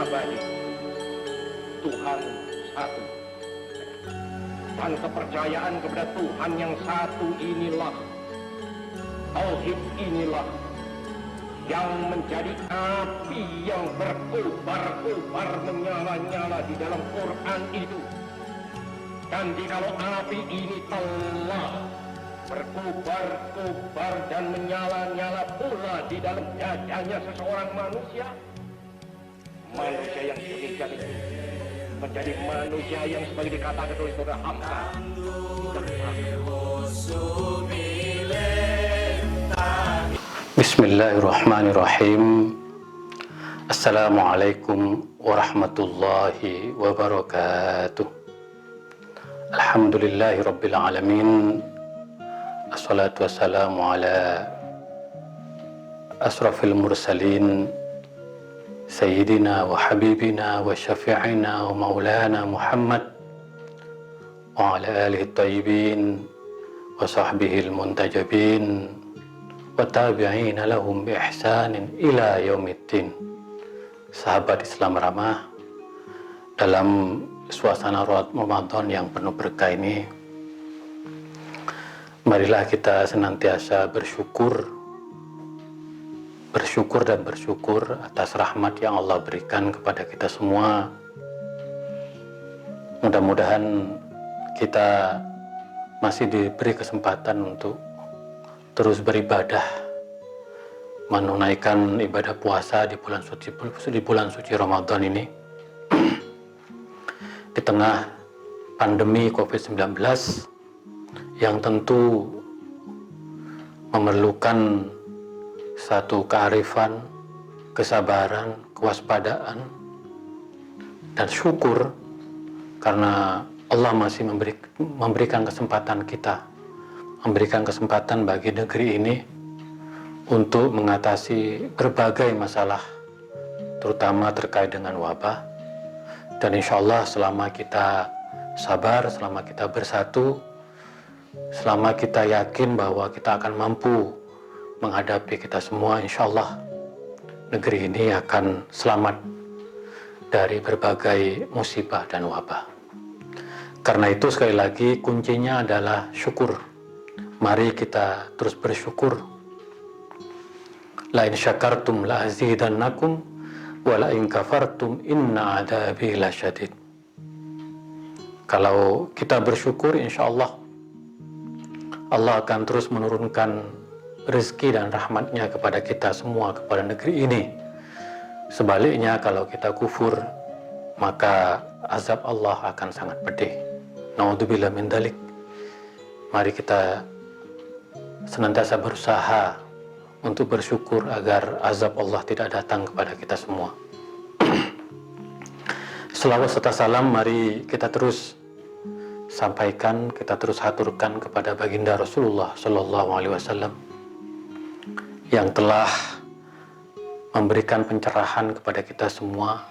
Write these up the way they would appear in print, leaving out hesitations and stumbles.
abadi. Tuhan satu. Dan kepercayaan kepada Tuhan yang satu inilah, tauhid inilah yang menjadi api yang berkobar-kobar menyala-nyala di dalam Quran itu. Dan jikalau api ini telah berkobar-kobar dan menyala-nyala pula di dalam dadanya seseorang manusia, manusia yang demikian itu menjadi manusia yang sebagai dikatakan oleh saudara Hamzah, Bismillahirrahmanirrahim. Assalamualaikum warahmatullahi wabarakatuh. Alhamdulillahi rabbil alamin. Assalatu wassalamu ala asrafil mursalin Sayyidina wa habibina wa syafi'ina wa maulana Muhammad wa ala alihi tayyibin wa sahbihil muntajabin wa tabi'ina lahum bi ihsanin ila yaumiddin. Sahabat Islam ramah, dalam suasana Ramadan yang penuh berkah ini, marilah kita senantiasa bersyukur atas rahmat yang Allah berikan kepada kita semua. Mudah-mudahan kita masih diberi kesempatan untuk terus beribadah, menunaikan ibadah puasa di bulan suci Ramadan ini di tengah pandemi COVID-19 yang tentu memerlukan satu kearifan, kesabaran, kewaspadaan, dan syukur karena Allah masih memberikan kesempatan kita, memberikan kesempatan bagi negeri ini untuk mengatasi berbagai masalah, terutama terkait dengan wabah. Dan insya Allah selama kita sabar, selama kita bersatu, selama kita yakin bahwa kita akan mampu menghadapi kita semua, insya Allah negeri ini akan selamat dari berbagai musibah dan wabah. Karena itu sekali lagi kuncinya adalah syukur. Mari kita terus bersyukur. La in syakartum la azidannakum wa la in kafartum inna adabi lasyadid. Kalau kita bersyukur, insya Allah Allah akan terus menurunkan rezeki dan rahmatnya kepada kita semua, kepada negeri ini. Sebaliknya kalau kita kufur, maka azab Allah akan sangat pedih. Naudzubillah min dzalik. Mari kita senantiasa berusaha untuk bersyukur agar azab Allah tidak datang kepada kita semua. Selawat serta salam mari kita terus sampaikan, kita terus haturkan kepada baginda Rasulullah Sallallahu Alaihi Wasallam yang telah memberikan pencerahan kepada kita semua.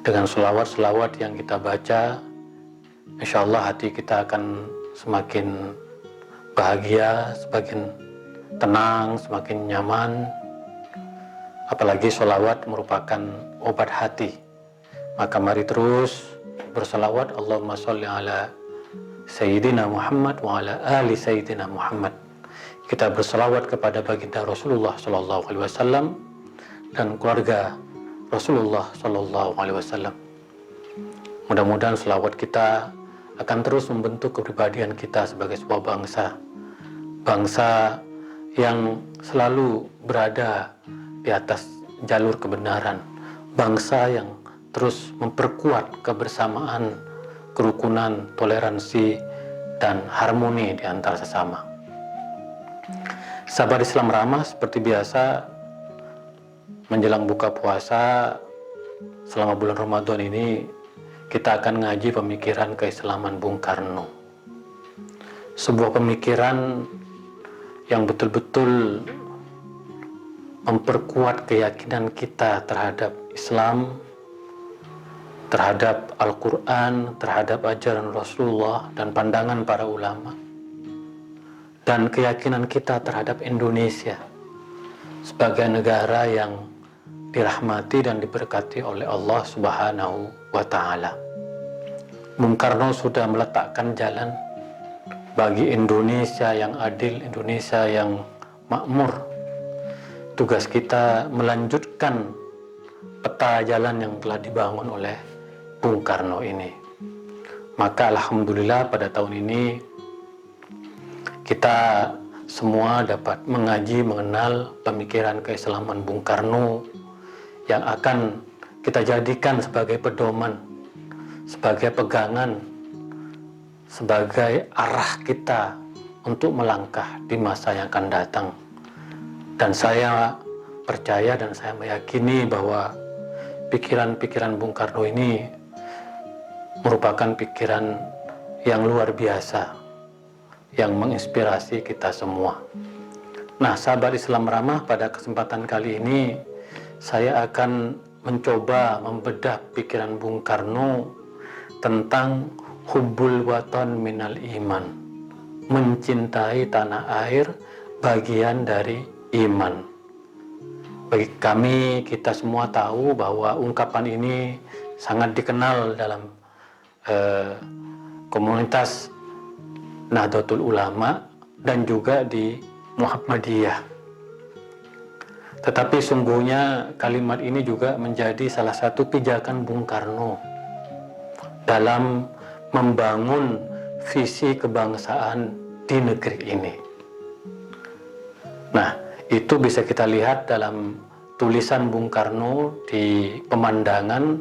Dengan selawat-selawat yang kita baca, insya Allah hati kita akan semakin bahagia, semakin tenang, semakin nyaman. Apalagi selawat merupakan obat hati. Maka mari terus berselawat, Allahumma sholli ala Sayyidina Muhammad wa ala ali Sayyidina Muhammad. Kita berselawat kepada baginda Rasulullah Sallallahu Alaihi Wasallam dan keluarga Rasulullah Sallallahu Alaihi Wasallam. Mudah-mudahan selawat kita akan terus membentuk kepribadian kita sebagai sebuah bangsa yang selalu berada di atas jalur kebenaran, bangsa yang terus memperkuat kebersamaan, kerukunan, toleransi, dan harmoni di antara sesama. Sahabat Islam ramah, seperti biasa menjelang buka puasa selama bulan Ramadan ini kita akan ngaji pemikiran keislaman Bung Karno. Sebuah pemikiran yang betul-betul memperkuat keyakinan kita terhadap Islam, terhadap Al-Quran, terhadap ajaran Rasulullah dan pandangan para ulama, dan keyakinan kita terhadap Indonesia sebagai negara yang dirahmati dan diberkati oleh Allah Subhanahu wa Ta'ala. Bung Karno sudah meletakkan jalan bagi Indonesia yang adil, Indonesia yang makmur. Tugas kita melanjutkan peta jalan yang telah dibangun oleh Bung Karno ini. Maka alhamdulillah pada tahun ini kita semua dapat mengaji, mengenal pemikiran keislaman Bung Karno yang akan kita jadikan sebagai pedoman, sebagai pegangan, sebagai arah kita untuk melangkah di masa yang akan datang. Dan saya percaya dan saya meyakini bahwa pikiran-pikiran Bung Karno ini merupakan pikiran yang luar biasa, yang menginspirasi kita semua. Nah, sahabat Islam Ramah, pada kesempatan kali ini saya akan mencoba membedah pikiran Bung Karno tentang hubbul watan minal iman, mencintai tanah air bagian dari iman. Bagi kami, kita semua tahu bahwa ungkapan ini sangat dikenal dalam komunitas Nahdlatul Ulama dan juga di Muhammadiyah. Tetapi sungguhnya kalimat ini juga menjadi salah satu pijakan Bung Karno dalam membangun visi kebangsaan di negeri ini. Nah, itu bisa kita lihat dalam tulisan Bung Karno di Pemandangan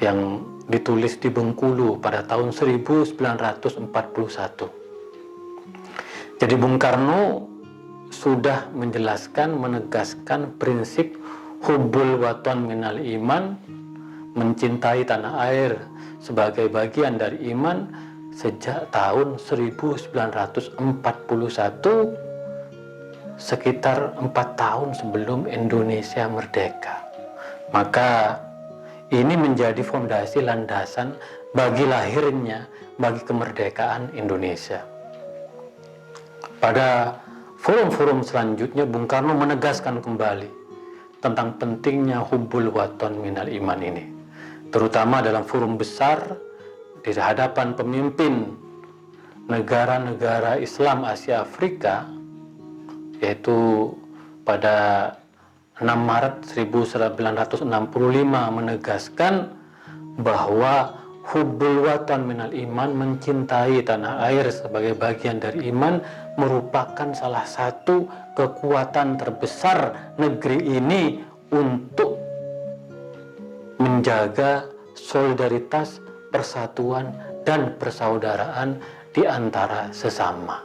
yang ditulis di Bengkulu pada tahun 1941. Jadi Bung Karno sudah menjelaskan, menegaskan prinsip hubbul watan minal iman, mencintai tanah air sebagai bagian dari iman sejak tahun 1941, sekitar 4 tahun sebelum Indonesia merdeka. Maka ini menjadi fondasi landasan bagi lahirnya, bagi kemerdekaan Indonesia. Pada forum-forum selanjutnya, Bung Karno menegaskan kembali tentang pentingnya hubbul watan minal iman ini, terutama dalam forum besar di hadapan pemimpin negara-negara Islam Asia Afrika, yaitu pada 6 Maret 1965 menegaskan bahwa hubbul watan minal iman, mencintai tanah air sebagai bagian dari iman, merupakan salah satu kekuatan terbesar negeri ini untuk menjaga solidaritas, persatuan, dan persaudaraan di antara sesama.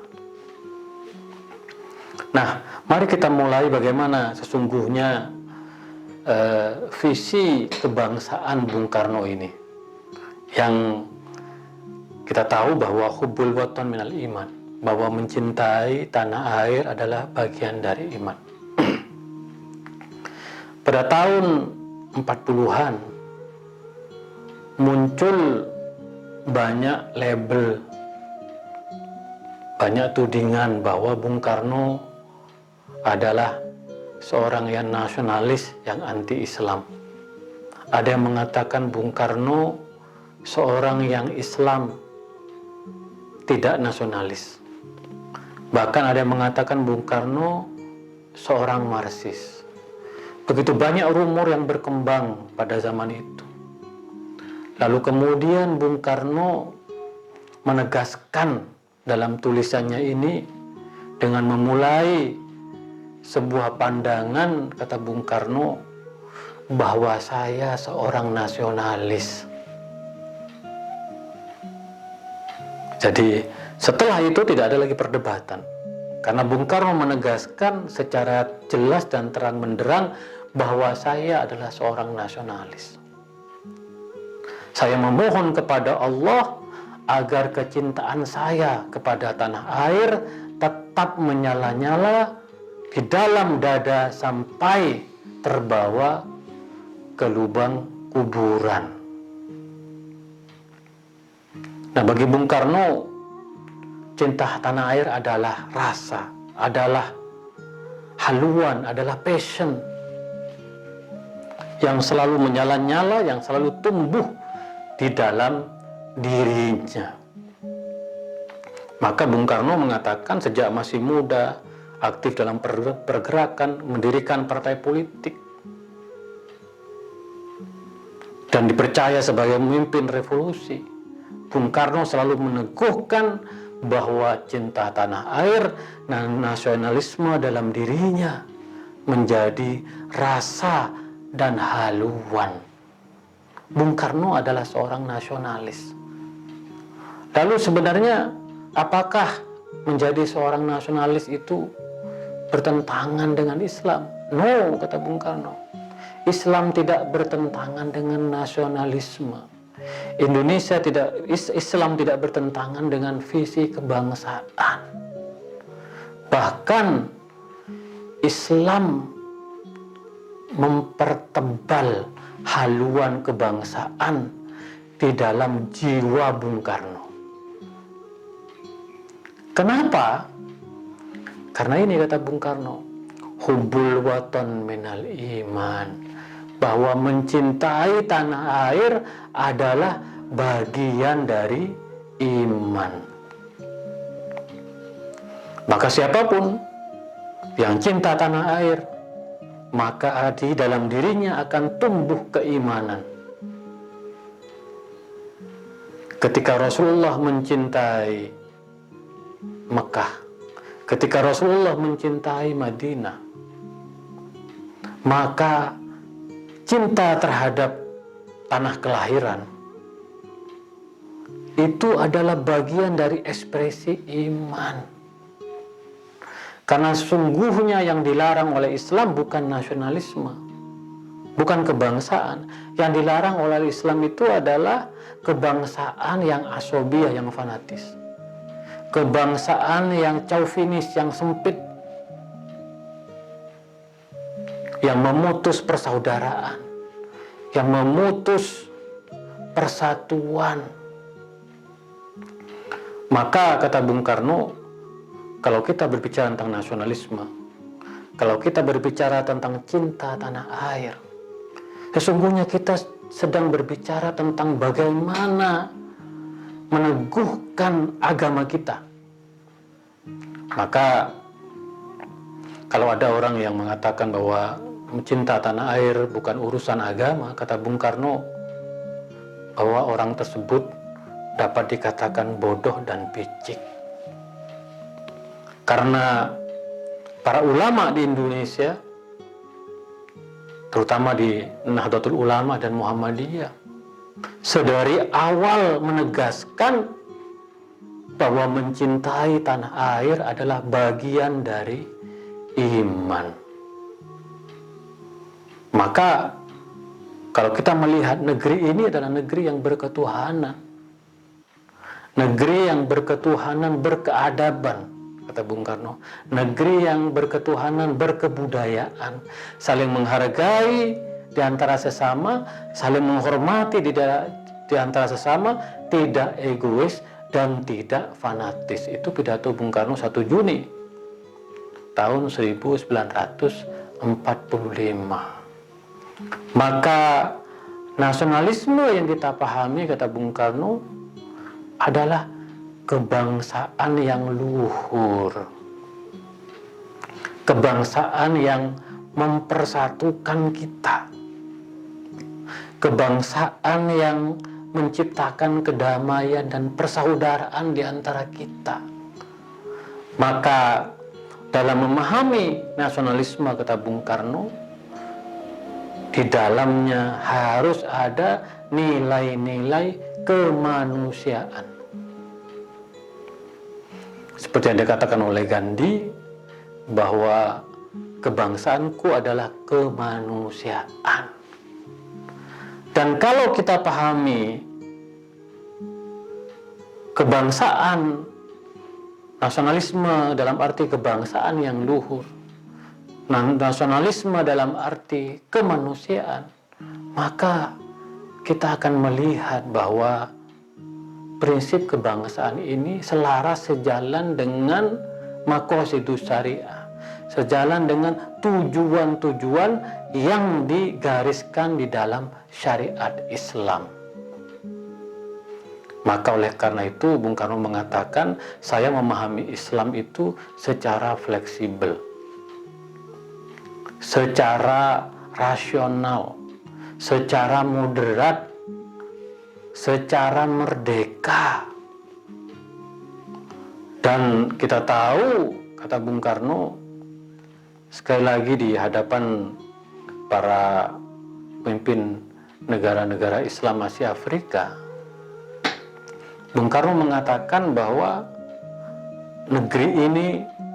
Nah, mari kita mulai bagaimana sesungguhnya visi kebangsaan Bung Karno ini, yang kita tahu bahwa hubbul watan minal iman, bahwa mencintai tanah air adalah bagian dari iman. Pada tahun 40-an muncul banyak label, banyak tudingan bahwa Bung Karno adalah seorang yang nasionalis, yang anti-Islam. Ada yang mengatakan Bung Karno seorang yang Islam, tidak nasionalis. Bahkan ada yang mengatakan Bung Karno seorang Marxis. Begitu banyak rumor yang berkembang pada zaman itu. Lalu kemudian Bung Karno menegaskan dalam tulisannya ini dengan memulai sebuah pandangan, kata Bung Karno, bahwa saya seorang nasionalis. Jadi setelah itu tidak ada lagi perdebatan, karena Bung Karno menegaskan secara jelas dan terang benderang bahwa saya adalah seorang nasionalis. Saya memohon kepada Allah agar kecintaan saya kepada tanah air tetap menyala-nyala di dalam dada sampai terbawa ke lubang kuburan. Nah, bagi Bung Karno, cinta tanah air adalah rasa, adalah haluan, adalah passion. yang selalu menyala-nyala, yang selalu tumbuh di dalam dirinya. Maka Bung Karno mengatakan sejak masih muda, aktif dalam pergerakan, mendirikan partai politik, dan dipercaya sebagai pemimpin revolusi. Bung Karno selalu meneguhkan bahwa cinta tanah air dan nasionalisme dalam dirinya menjadi rasa dan haluan. Bung Karno adalah seorang nasionalis. Lalu sebenarnya apakah menjadi seorang nasionalis itu bertentangan dengan Islam? No, kata Bung Karno. Islam tidak bertentangan dengan nasionalisme. Islam tidak bertentangan dengan visi kebangsaan. Bahkan Islam mempertebal haluan kebangsaan di dalam jiwa Bung Karno. Kenapa? Karena ini kata Bung Karno, hubbul watan minal iman, bahwa mencintai tanah air adalah bagian dari iman. Maka siapapun yang cinta tanah air, maka di dalam dirinya akan tumbuh keimanan. Ketika Rasulullah mencintai Mekah, ketika Rasulullah mencintai Madinah, maka cinta terhadap tanah kelahiran itu adalah bagian dari ekspresi iman. Karena sungguhnya yang dilarang oleh Islam bukan nasionalisme, bukan kebangsaan. Yang dilarang oleh Islam itu adalah kebangsaan yang asobiyah, yang fanatis. Kebangsaan yang chauvinis, yang sempit, yang memutus persaudaraan, yang memutus persatuan. Maka kata Bung Karno, kalau kita berbicara tentang nasionalisme, kalau kita berbicara tentang cinta tanah air, sesungguhnya kita sedang berbicara tentang bagaimana meneguhkan agama kita. Maka kalau ada orang yang mengatakan bahwa mencinta tanah air bukan urusan agama, kata Bung Karno, bahwa orang tersebut dapat dikatakan bodoh dan picik. Karena para ulama di Indonesia, terutama di Nahdlatul Ulama dan Muhammadiyah, sedari awal menegaskan bahwa mencintai tanah air adalah bagian dari iman. Maka kalau kita melihat negeri ini adalah negeri yang berketuhanan, negeri yang berketuhanan berkeadaban, kata Bung Karno, negeri yang berketuhanan berkebudayaan, saling menghargai di antara sesama, saling menghormati di antara sesama, tidak egois dan tidak fanatis. Itu pidato Bung Karno 1 Juni tahun 1945. Maka nasionalisme yang kita pahami, kata Bung Karno, adalah kebangsaan yang luhur, kebangsaan yang mempersatukan kita, kebangsaan yang menciptakan kedamaian dan persaudaraan di antara kita. Maka dalam memahami nasionalisme, kata Bung Karno, di dalamnya harus ada nilai-nilai kemanusiaan. Seperti yang dikatakan oleh Gandhi, bahwa kebangsaanku adalah kemanusiaan. Dan kalau kita pahami kebangsaan, nasionalisme dalam arti kebangsaan yang luhur, nasionalisme dalam arti kemanusiaan, maka kita akan melihat bahwa prinsip kebangsaan ini selaras sejalan dengan maqasidus syariah, sejalan dengan tujuan-tujuan yang digariskan di dalam syariat Islam. Maka oleh karena itu Bung Karno mengatakan, saya memahami Islam itu secara fleksibel, secara rasional, secara moderat, secara merdeka. Dan kita tahu, kata Bung Karno, sekali lagi di hadapan para pemimpin negara-negara Islam Asia Afrika, Bung Karno mengatakan bahwa negeri ini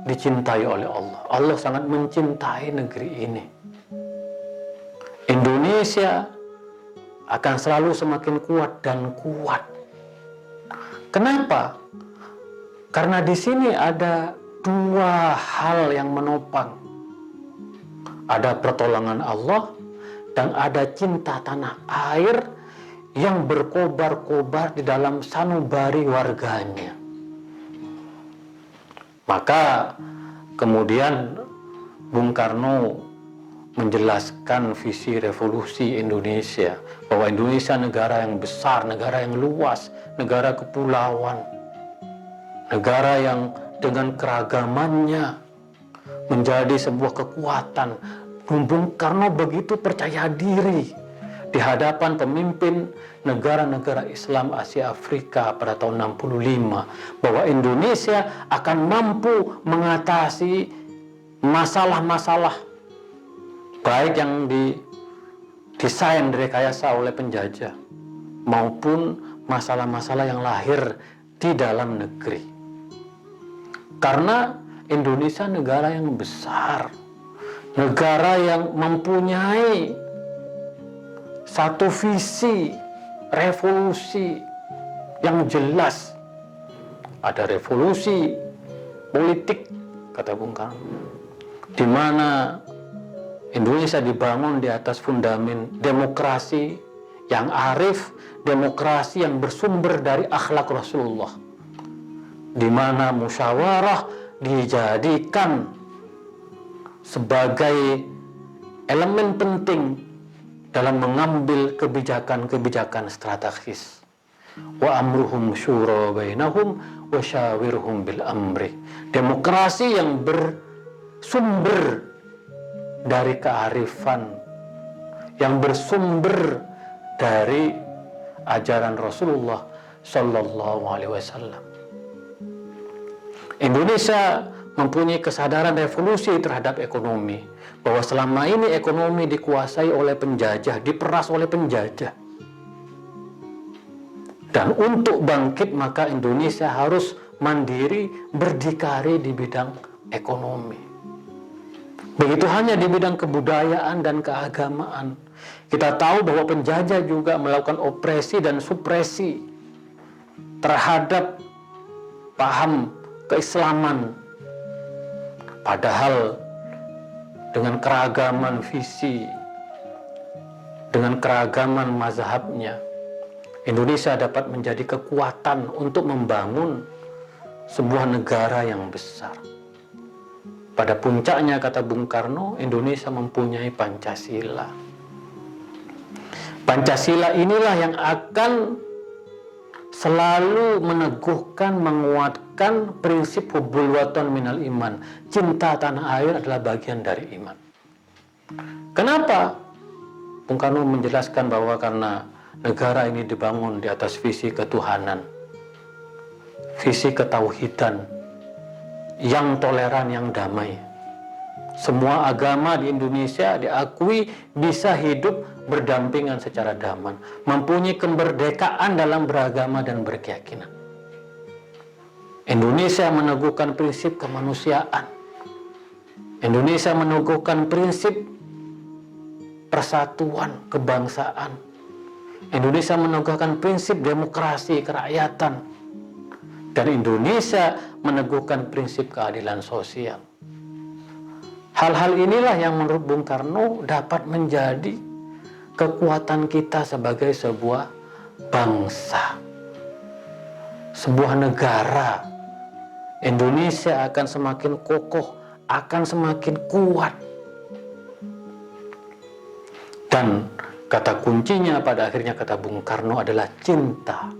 dicintai oleh Allah. Allah sangat mencintai negeri ini. Indonesia akan selalu semakin kuat dan kuat. Kenapa? Karena di sini ada dua hal yang menopang. Ada pertolongan Allah dan ada cinta tanah air yang berkobar-kobar di dalam sanubari warganya. Maka kemudian Bung Karno menjelaskan visi revolusi Indonesia, bahwa Indonesia negara yang besar, negara yang luas, negara kepulauan, negara yang dengan keragamannya menjadi sebuah kekuatan. Bung Karno begitu percaya diri di hadapan pemimpin negara-negara Islam Asia Afrika pada tahun 65 bahwa Indonesia akan mampu mengatasi masalah-masalah baik yang didesain direkayasa oleh penjajah maupun masalah-masalah yang lahir di dalam negeri. Karena Indonesia negara yang besar, negara yang mempunyai satu visi revolusi yang jelas. Ada revolusi politik, kata Bung Karno, di mana Indonesia dibangun di atas fundamen demokrasi yang arif, demokrasi yang bersumber dari akhlak Rasulullah, di mana musyawarah dijadikan sebagai elemen penting dalam mengambil kebijakan-kebijakan strategis. Wa amruhum syura bainahum wa syawirhum bil amri. Demokrasi yang bersumber dari kearifan, yang bersumber dari ajaran Rasulullah Shallallahu Alaihi Wasallam. Indonesia mempunyai kesadaran revolusi terhadap ekonomi, bahwa selama ini ekonomi dikuasai oleh penjajah, diperas oleh penjajah. Dan untuk bangkit maka Indonesia harus mandiri, berdikari di bidang ekonomi. Begitu hanya di bidang kebudayaan dan keagamaan. Kita tahu bahwa penjajah juga melakukan opresi dan supresi terhadap paham keislaman. Padahal dengan keragaman visi, dengan keragaman mazhabnya, Indonesia dapat menjadi kekuatan untuk membangun sebuah negara yang besar. Pada puncaknya, kata Bung Karno, Indonesia mempunyai Pancasila. Pancasila inilah yang akan selalu meneguhkan, menguatkan prinsip hubbul watan minal iman. Cinta tanah air adalah bagian dari iman. Kenapa? Bung Karno menjelaskan bahwa karena negara ini dibangun di atas visi ketuhanan, visi ketauhidan, yang toleran, yang damai. Semua agama di Indonesia diakui bisa hidup berdampingan secara damai, mempunyai kemerdekaan dalam beragama dan berkeyakinan. Indonesia meneguhkan prinsip kemanusiaan. Indonesia meneguhkan prinsip persatuan kebangsaan. Indonesia meneguhkan prinsip demokrasi kerakyatan. Dan Indonesia meneguhkan prinsip keadilan sosial. Hal-hal inilah yang menurut Bung Karno dapat menjadi kekuatan kita sebagai sebuah bangsa, sebuah negara. Indonesia akan semakin kokoh, akan semakin kuat. Dan kata kuncinya pada akhirnya kata Bung Karno adalah cinta.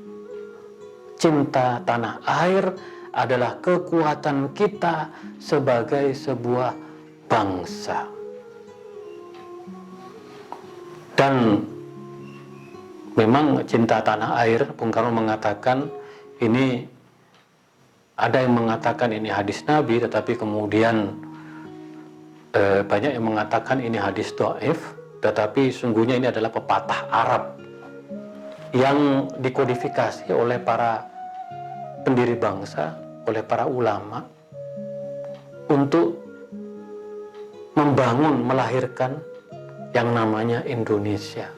Cinta tanah air adalah kekuatan kita sebagai sebuah bangsa. Dan memang cinta tanah air, Bung Karno mengatakan ini, ada yang mengatakan ini hadis Nabi, tetapi kemudian banyak yang mengatakan ini hadis dhaif, tetapi sungguhnya ini adalah pepatah Arab yang dikodifikasi oleh para pendiri bangsa, oleh para ulama untuk membangun, melahirkan yang namanya Indonesia.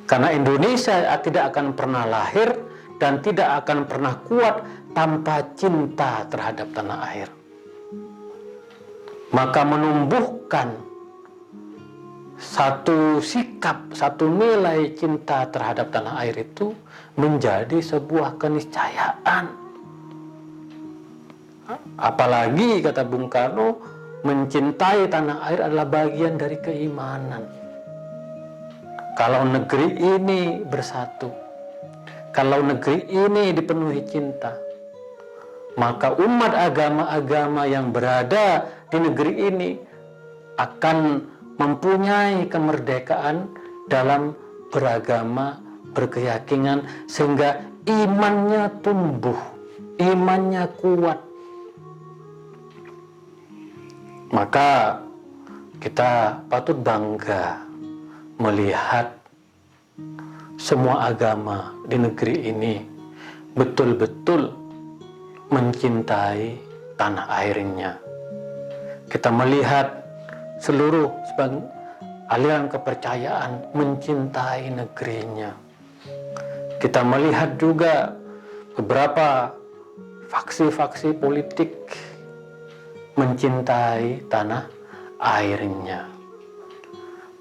Karena Indonesia tidak akan pernah lahir dan tidak akan pernah kuat tanpa cinta terhadap tanah air. Maka menumbuhkan satu sikap, satu nilai cinta terhadap tanah air itu menjadi sebuah keniscayaan. Apalagi kata Bung Karno, mencintai tanah air adalah bagian dari keimanan. Kalau negeri ini bersatu, kalau negeri ini dipenuhi cinta, maka umat agama-agama yang berada di negeri ini akan mempunyai kemerdekaan dalam beragama, berkeyakinan, sehingga imannya tumbuh, imannya kuat. Maka kita patut bangga melihat semua agama di negeri ini betul-betul mencintai tanah airnya. Kita melihat seluruh aliran kepercayaan mencintai negerinya. Kita melihat juga beberapa faksi-faksi politik mencintai tanah airnya.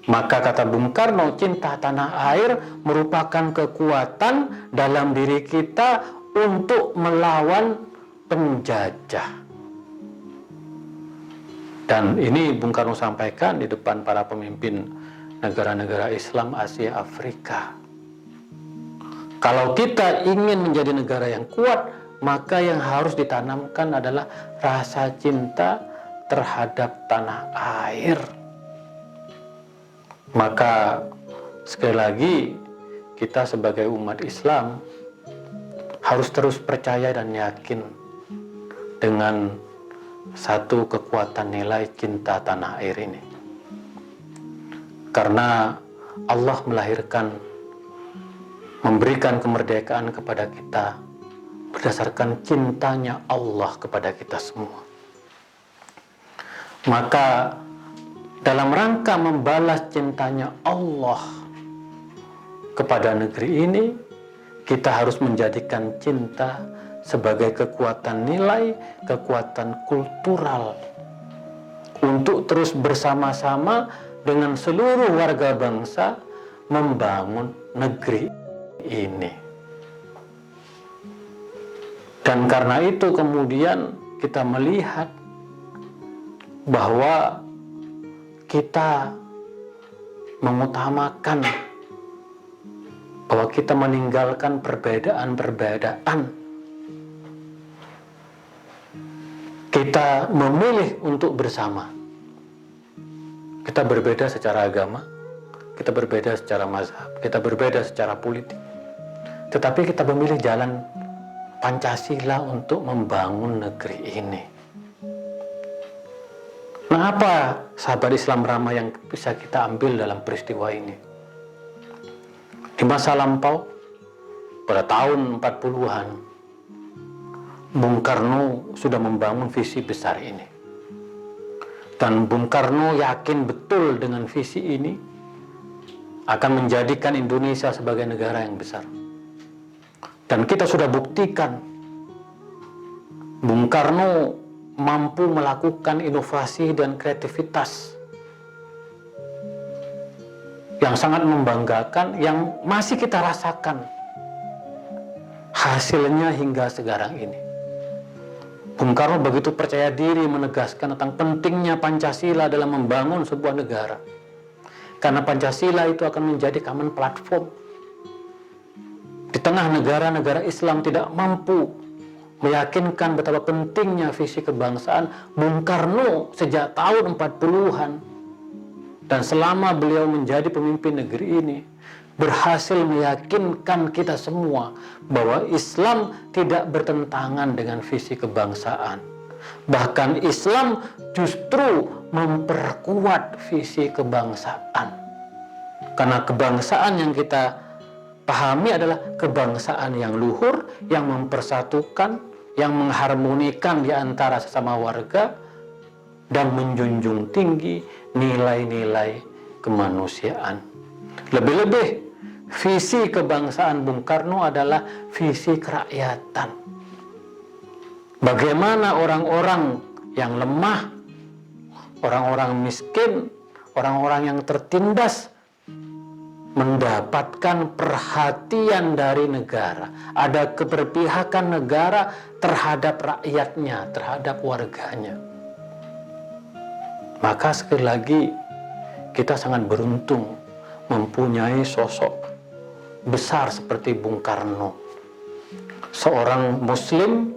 Maka kata Bung Karno, cinta tanah air merupakan kekuatan dalam diri kita untuk melawan penjajah. Dan ini Bung Karno sampaikan di depan para pemimpin negara-negara Islam Asia Afrika. Kalau kita ingin menjadi negara yang kuat, maka yang harus ditanamkan adalah rasa cinta terhadap tanah air. Maka sekali lagi kita sebagai umat Islam harus terus percaya dan yakin dengan satu kekuatan nilai cinta tanah air ini. Karena Allah melahirkan, memberikan kemerdekaan kepada kita berdasarkan cintanya Allah kepada kita semua. Maka dalam rangka membalas cintanya Allah kepada negeri ini, kita harus menjadikan cinta sebagai kekuatan nilai, kekuatan kultural untuk terus bersama-sama dengan seluruh warga bangsa membangun negeri ini. Dan karena itu kemudian kita melihat bahwa kita mengutamakan, bahwa kita meninggalkan perbedaan-perbedaan. Kita memilih untuk bersama. Kita berbeda secara agama, kita berbeda secara mazhab, kita berbeda secara politik. Tetapi kita memilih jalan Pancasila untuk membangun negeri ini. Nah, apa sahabat Islam Rama yang bisa kita ambil dalam peristiwa ini? Di masa lampau, pada tahun 40-an, Bung Karno sudah membangun visi besar ini. Dan Bung Karno yakin betul dengan visi ini akan menjadikan Indonesia sebagai negara yang besar. Dan kita sudah buktikan Bung Karno mampu melakukan inovasi dan kreativitas yang sangat membanggakan, yang masih kita rasakan hasilnya hingga sekarang ini. Bung Karno begitu percaya diri menegaskan tentang pentingnya Pancasila dalam membangun sebuah negara. Karena Pancasila itu akan menjadi common platform. Di tengah negara-negara Islam tidak mampu meyakinkan betapa pentingnya visi kebangsaan, Bung Karno sejak tahun 40-an dan selama beliau menjadi pemimpin negeri ini berhasil meyakinkan kita semua bahwa Islam tidak bertentangan dengan visi kebangsaan. Bahkan Islam justru memperkuat visi kebangsaan. Karena kebangsaan yang kita pahami adalah kebangsaan yang luhur, yang mempersatukan, yang mengharmonikan di antara sesama warga, dan menjunjung tinggi nilai-nilai kemanusiaan. Lebih-lebih, visi kebangsaan Bung Karno adalah visi kerakyatan. Bagaimana orang-orang yang lemah, orang-orang miskin, orang-orang yang tertindas mendapatkan perhatian dari negara. Ada keberpihakan negara terhadap rakyatnya, terhadap warganya. Maka sekali lagi, kita sangat beruntung mempunyai sosok besar seperti Bung Karno. Seorang Muslim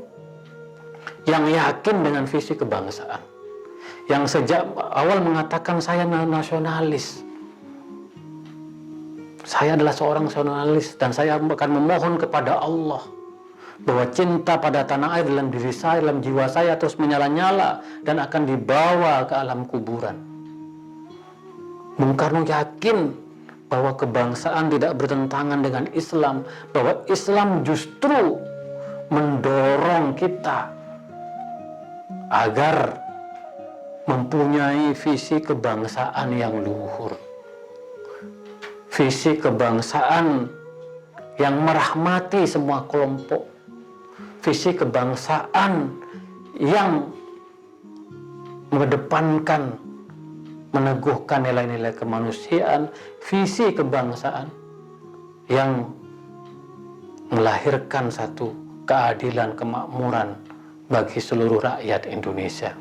yang yakin dengan visi kebangsaan. Yang sejak awal mengatakan saya nasionalis. Saya adalah seorang nasionalis dan saya akan memohon kepada Allah bahwa cinta pada tanah air dalam diri saya, dalam jiwa saya terus menyala-nyala dan akan dibawa ke alam kuburan. Bung Karno yakin bahwa kebangsaan tidak bertentangan dengan Islam, bahwa Islam justru mendorong kita agar mempunyai visi kebangsaan yang luhur. Visi kebangsaan yang merahmati semua kelompok. Visi kebangsaan yang mengedepankan, meneguhkan nilai-nilai kemanusiaan. Visi kebangsaan yang melahirkan satu keadilan, kemakmuran bagi seluruh rakyat Indonesia.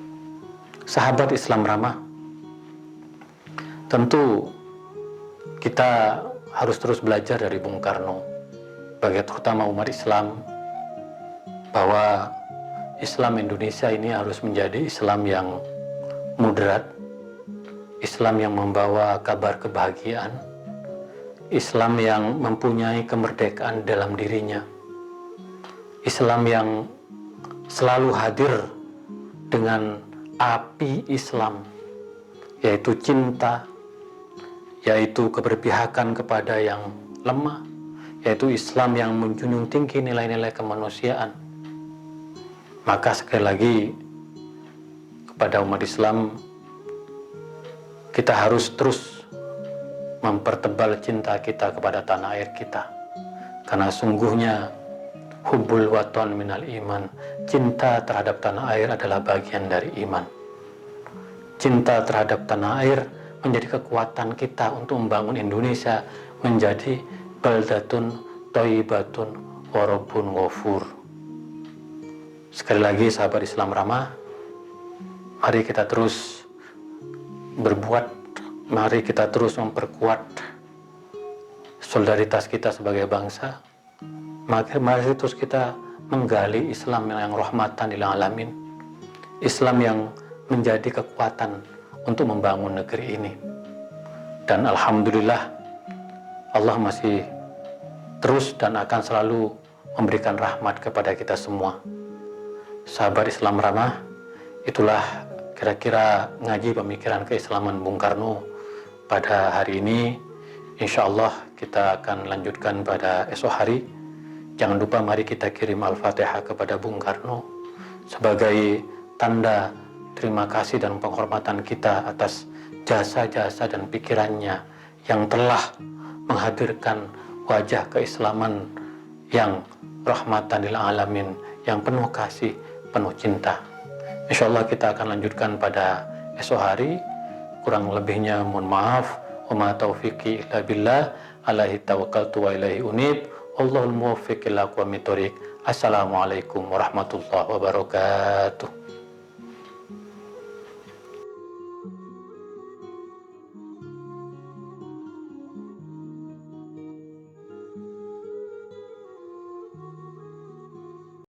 Sahabat Islam ramah, tentu kita harus terus belajar dari Bung Karno, bagi terutama umat Islam, bahwa Islam Indonesia ini harus menjadi Islam yang moderat, Islam yang membawa kabar kebahagiaan, Islam yang mempunyai kemerdekaan dalam dirinya, Islam yang selalu hadir dengan api Islam, yaitu cinta, yaitu keberpihakan kepada yang lemah, yaitu Islam yang menjunjung tinggi nilai-nilai kemanusiaan. Maka sekali lagi kepada umat Islam, kita harus terus mempertebal cinta kita kepada tanah air kita. Karena sungguhnya hubbul watan minal iman, cinta terhadap tanah air adalah bagian dari iman. Cinta terhadap tanah air menjadi kekuatan kita untuk membangun Indonesia menjadi baldatun thayyibatun wa rabbun ghafur. Sekali lagi sahabat Islam ramah, mari kita terus berbuat, mari kita terus memperkuat solidaritas kita sebagai bangsa. Mari terus kita menggali Islam yang rahmatan lil alamin, Islam yang menjadi kekuatan untuk membangun negeri ini. Dan alhamdulillah, Allah masih terus dan akan selalu memberikan rahmat kepada kita semua. Sahabat Islam ramah, itulah kira-kira ngaji pemikiran keislaman Bung Karno pada hari ini. Insya Allah kita akan lanjutkan pada esok hari. Jangan lupa mari kita kirim Al-Fatihah kepada Bung Karno sebagai tanda terima kasih dan penghormatan kita atas jasa-jasa dan pikirannya yang telah menghadirkan wajah keislaman yang rahmatan lil alamin, yang penuh kasih, penuh cinta. Insya Allah kita akan lanjutkan pada esok hari. Kurang lebihnya mohon maaf. Wa ma taufiqi illa billah, alaihi tawakkaltu wa ilaihi unib. Allahul muwaffiq ila aqwamit thoriq. Assalamualaikum warahmatullahi wabarakatuh.